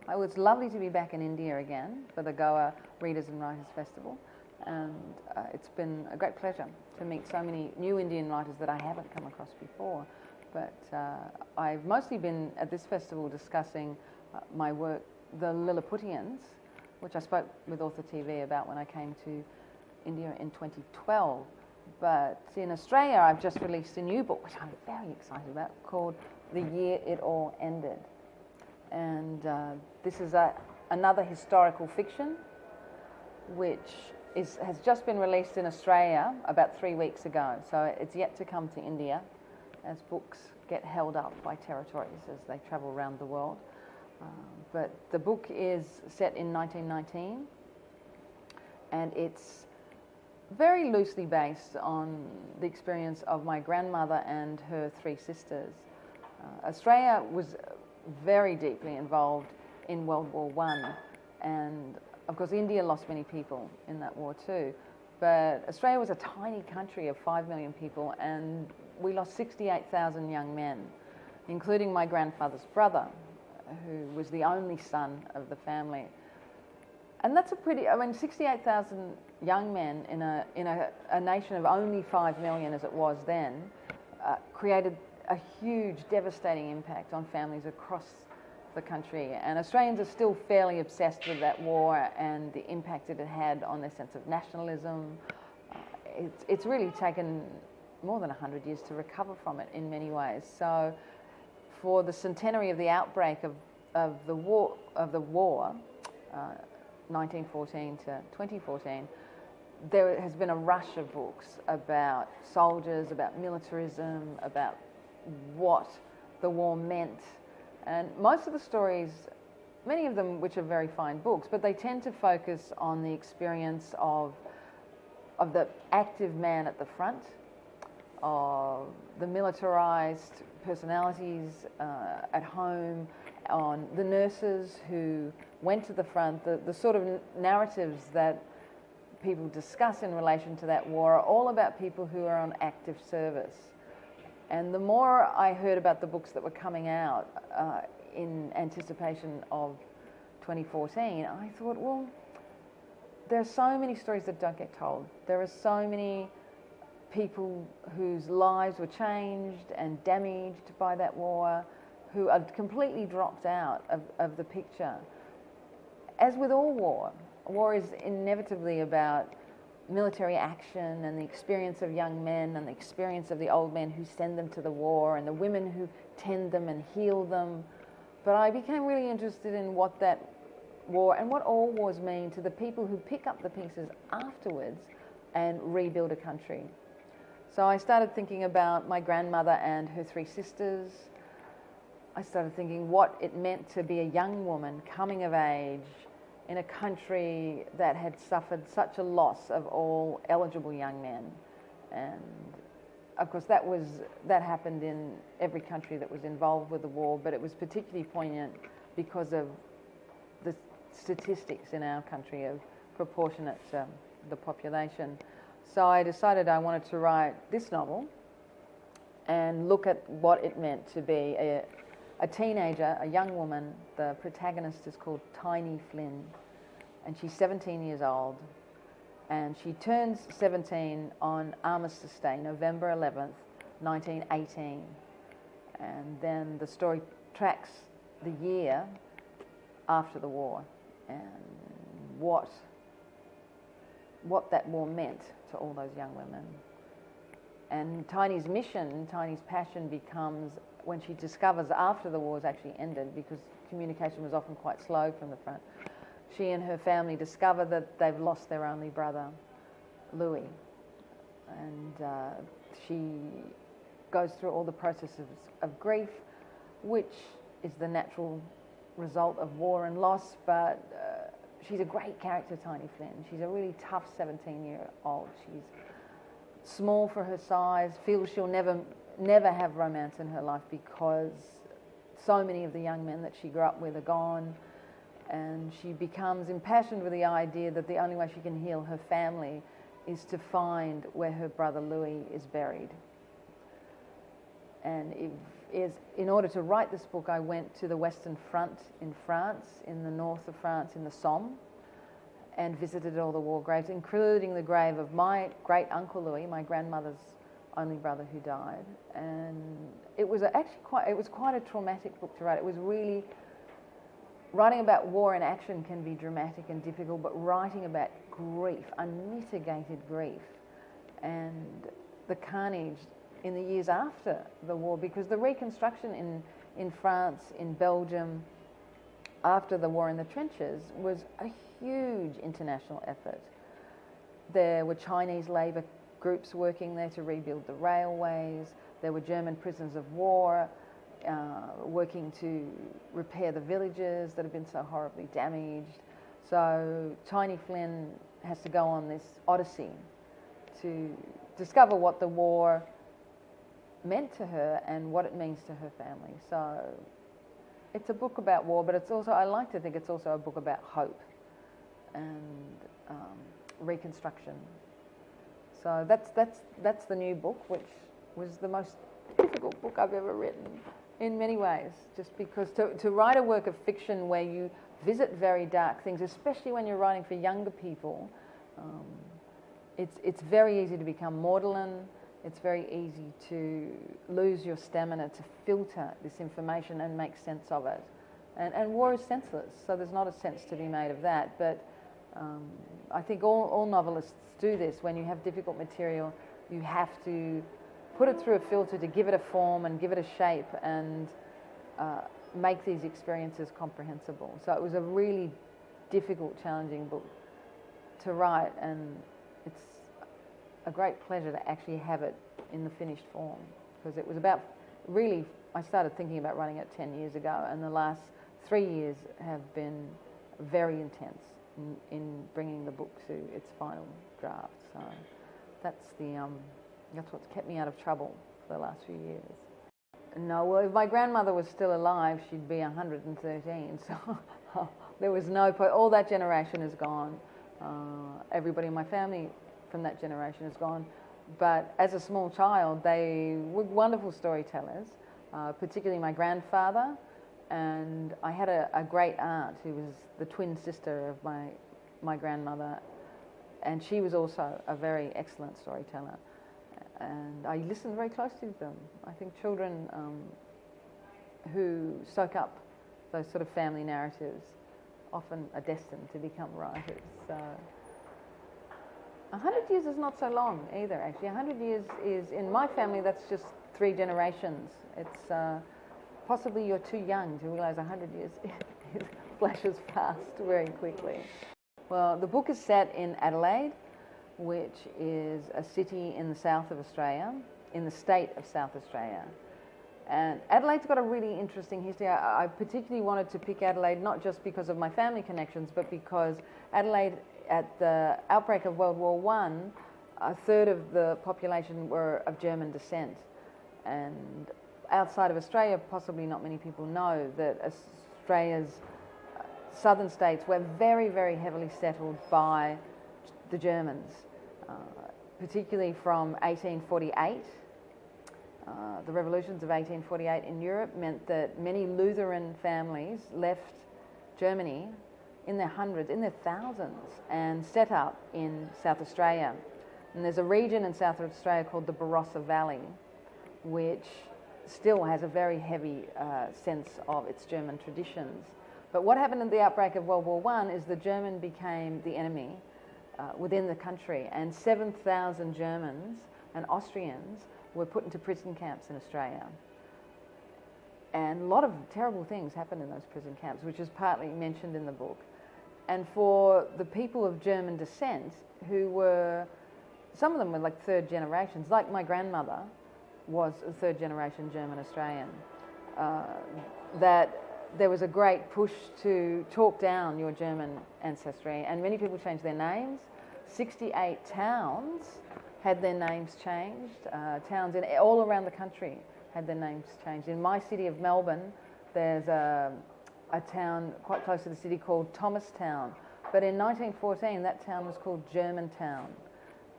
It was lovely to be back in India again for the Goa Readers and Writers Festival, and it's been a great pleasure to meet so many new Indian writers that I haven't come across before. But I've mostly been at this festival discussing my work, The Lilliputians, which I spoke with Author TV about when I came to India in 2012. But in Australia, I've just released a new book, which I'm very excited about, called The Year It All Ended. And this is another historical fiction, which has just been released in Australia about 3 weeks ago. So it's yet to come to India, as books get held up by territories as they travel around the world. But the book is set in 1919, and it's very loosely based on the experience of my grandmother and her 3 sisters. Australia was very deeply involved in World War I, and of course India lost many people in that war too. But Australia was a tiny country of 5 million people, and we lost 68,000 young men, including my grandfather's brother, who was the only son of the family. And that's 68,000 young men in a nation of only 5 million as it was then, created a huge, devastating impact on families across the country. And Australians are still fairly obsessed with that war and the impact it had on their sense of nationalism. It's really taken more than 100 years to recover from it in many ways. So for the centenary of the outbreak of the war, 1914 to 2014, there has been a rush of books about soldiers, about militarism, about what the war meant. And most of the stories, many of them which are very fine books, but they tend to focus on the experience of the active man at the front, of the militarized personalities at home, on the nurses who went to the front. The sort of narratives that people discuss in relation to that war are all about people who are on active service. And the more I heard about the books that were coming out in anticipation of 2014, I thought, well, there are so many stories that don't get told. There are so many people whose lives were changed and damaged by that war, who are completely dropped out of the picture. As with all war is inevitably about military action and the experience of young men and the experience of the old men who send them to the war and the women who tend them and heal them. But I became really interested in what that war and what all wars mean to the people who pick up the pieces afterwards and rebuild a country. So I started thinking about my grandmother and her 3 sisters. I started thinking what it meant to be a young woman coming of age in a country that had suffered such a loss of all eligible young men. And of course that happened in every country that was involved with the war, but it was particularly poignant because of the statistics in our country of proportionate to the population. So I decided I wanted to write this novel and look at what it meant to be a teenager, a young woman. The protagonist is called Tiny Flynn, and she's 17 years old, and she turns 17 on Armistice Day, November 11th, 1918. And then the story tracks the year after the war and what that war meant to all those young women. And Tiny's mission, Tiny's passion becomes when she discovers after the war's actually ended, because communication was often quite slow from the front, she and her family discover that they've lost their only brother, Louis. And she goes through all the processes of grief, which is the natural result of war and loss, but she's a great character, Tiny Flynn. She's a really tough 17-year-old. She's small for her size, feels she'll never have romance in her life because so many of the young men that she grew up with are gone, and she becomes impassioned with the idea that the only way she can heal her family is to find where her brother Louis is buried. And if is, in order to write this book, I went to the Western Front in France, in the north of France, in the Somme, and visited all the war graves, including the grave of my great uncle Louis, my grandmother's only brother who died. And it was actually quite a traumatic book to write. It was really, writing about war and action can be dramatic and difficult, but writing about grief, unmitigated grief, and the carnage in the years after the war, because the reconstruction in France, in Belgium, after the war in the trenches was a huge international effort. There were Chinese labour groups working there to rebuild the railways. There were German prisoners of war working to repair the villages that had been so horribly damaged. So Tiny Flynn has to go on this odyssey to discover what the war meant to her and what it means to her family. So it's a book about war, but it's also, I like to think it's also a book about hope and reconstruction. So that's the new book, which was the most difficult book I've ever written in many ways, just because to write a work of fiction where you visit very dark things, especially when you're writing for younger people, it's very easy to become maudlin. It's very easy to lose your stamina to filter this information and make sense of it. And war is senseless, so there's not a sense to be made of that. But I think all novelists do this. When you have difficult material, you have to put it through a filter to give it a form and give it a shape and make these experiences comprehensible. So it was a really difficult, challenging book to write, and it's a great pleasure to actually have it in the finished form, because it was about, really, I started thinking about writing it 10 years ago, and the last 3 years have been very intense in bringing the book to its final draft. So that's what's kept me out of trouble for the last few years. No, well, if my grandmother was still alive, she'd be 113, so there was no point. All that generation is gone. Everybody in my family from that generation is gone. But as a small child, they were wonderful storytellers, particularly my grandfather. And I had a great aunt who was the twin sister of my grandmother, and she was also a very excellent storyteller. And I listened very closely to them. I think children who soak up those sort of family narratives often are destined to become writers. So 100 years is not so long either, actually. 100 years is, in my family, that's just 3 generations. It's possibly you're too young to realise 100 years flashes past very quickly. Well, the book is set in Adelaide, which is a city in the south of Australia, in the state of South Australia. And Adelaide's got a really interesting history. I particularly wanted to pick Adelaide, not just because of my family connections, but because Adelaide, at the outbreak of World War I, a third of the population were of German descent. And outside of Australia, possibly not many people know that Australia's southern states were very, very heavily settled by the Germans, particularly from 1848. The revolutions of 1848 in Europe meant that many Lutheran families left Germany in their hundreds, in their thousands, and set up in South Australia. And there's a region in South Australia called the Barossa Valley, which still has a very heavy sense of its German traditions. But what happened in the outbreak of World War I is the German became the enemy within the country, and 7,000 Germans and Austrians were put into prison camps in Australia. And a lot of terrible things happened in those prison camps, which is partly mentioned in the book. And for the people of German descent, who were, some of them were like third generations, like my grandmother was a third generation German Australian, that there was a great push to talk down your German ancestry, and many people changed their names. 68 towns had their names changed. Towns all around the country had their names changed. In my city of Melbourne, there's a town quite close to the city called Thomastown. But in 1914, that town was called Germantown.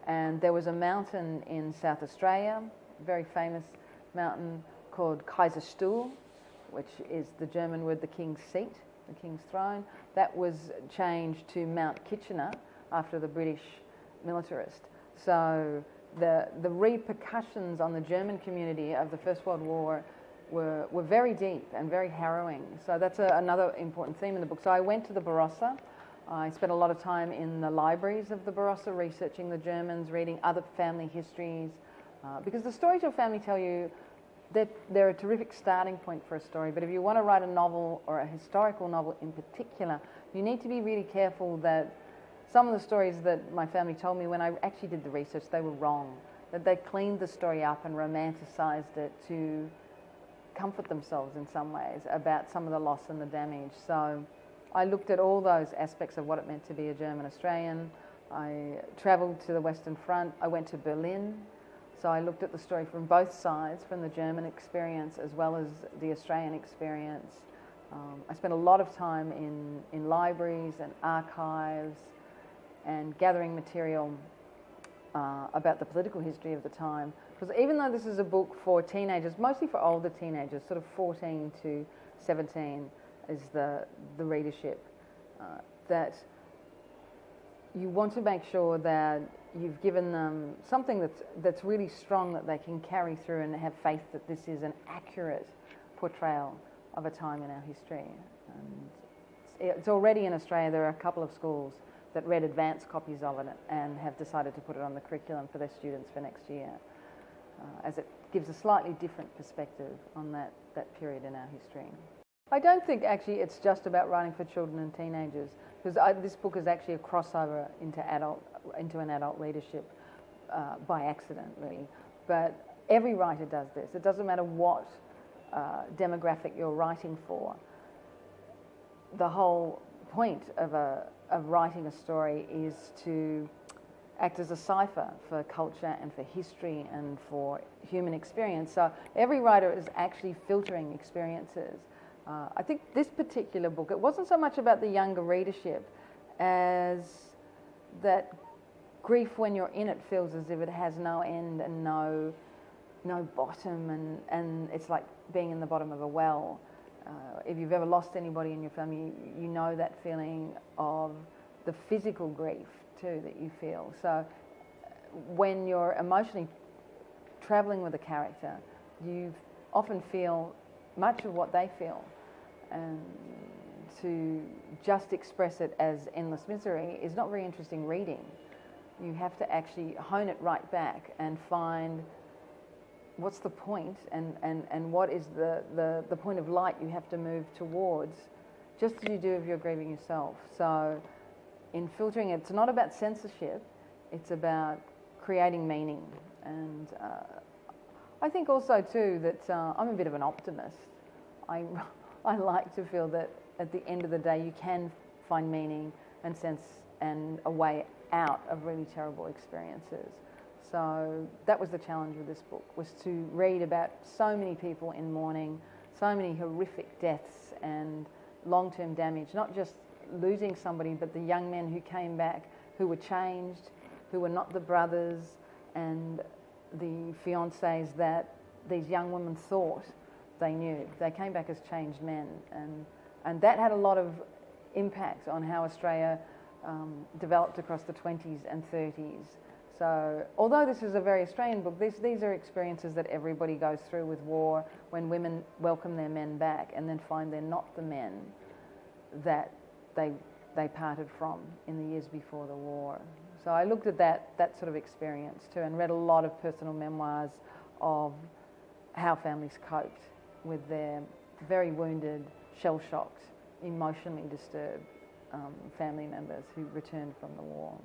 And there was a mountain in South Australia, a very famous mountain called Kaiserstuhl, which is the German word, the king's seat, the king's throne. That was changed to Mount Kitchener after the British militarist. So the repercussions on the German community of the First World War were very deep and very harrowing. So that's another important theme in the book. So I went to the Barossa. I spent a lot of time in the libraries of the Barossa researching the Germans, reading other family histories, because the stories your family tell you, they're a terrific starting point for a story. But if you want to write a novel, or a historical novel in particular, you need to be really careful that some of the stories that my family told me when I actually did the research, they were wrong. That they cleaned the story up and romanticised it to comfort themselves in some ways about some of the loss and the damage. So I looked at all those aspects of what it meant to be a German Australian. I travelled to the Western Front. I went to Berlin. So I looked at the story from both sides, from the German experience as well as the Australian experience. I spent a lot of time in libraries and archives and gathering material about the political history of the time. Because even though this is a book for teenagers, mostly for older teenagers, sort of 14 to 17 is the readership, that you want to make sure that you've given them something that's really strong that they can carry through and have faith that this is an accurate portrayal of a time in our history. And it's already in Australia, there are a couple of schools that read advanced copies of it and have decided to put it on the curriculum for their students for next year, as it gives a slightly different perspective on that period in our history. I don't think actually it's just about writing for children and teenagers, because this book is actually a crossover into an adult readership by accident, really. But every writer does this. It doesn't matter what demographic you're writing for. The whole point of writing a story is to act as a cipher for culture and for history and for human experience. So every writer is actually filtering experiences. I think this particular book, it wasn't so much about the younger readership as that grief when you're in it feels as if it has no end and no bottom, and it's like being in the bottom of a well. If you've ever lost anybody in your family, you know that feeling of the physical grief too that you feel. So when you're emotionally travelling with a character, you often feel much of what they feel. And to just express it as endless misery is not very interesting reading. You have to actually hone it right back and find what's the point and what is the point of light you have to move towards, just as you do if you're grieving yourself. So in filtering it, it's not about censorship, it's about creating meaning. And I think also too that I'm a bit of an optimist. I like to feel that at the end of the day you can find meaning and sense and a way out of really terrible experiences. So that was the challenge with this book, was to read about so many people in mourning, so many horrific deaths and long-term damage, not just losing somebody, but the young men who came back, who were changed, who were not the brothers and the fiancés that these young women thought they knew. They came back as changed men, and that had a lot of impact on how Australia developed across the 20s and 30s. So although this is a very Australian book, these are experiences that everybody goes through with war, when women welcome their men back and then find they're not the men that they parted from in the years before the war. So I looked at that sort of experience too, and read a lot of personal memoirs of how families coped with their very wounded, shell-shocked, emotionally disturbed family members who returned from the war.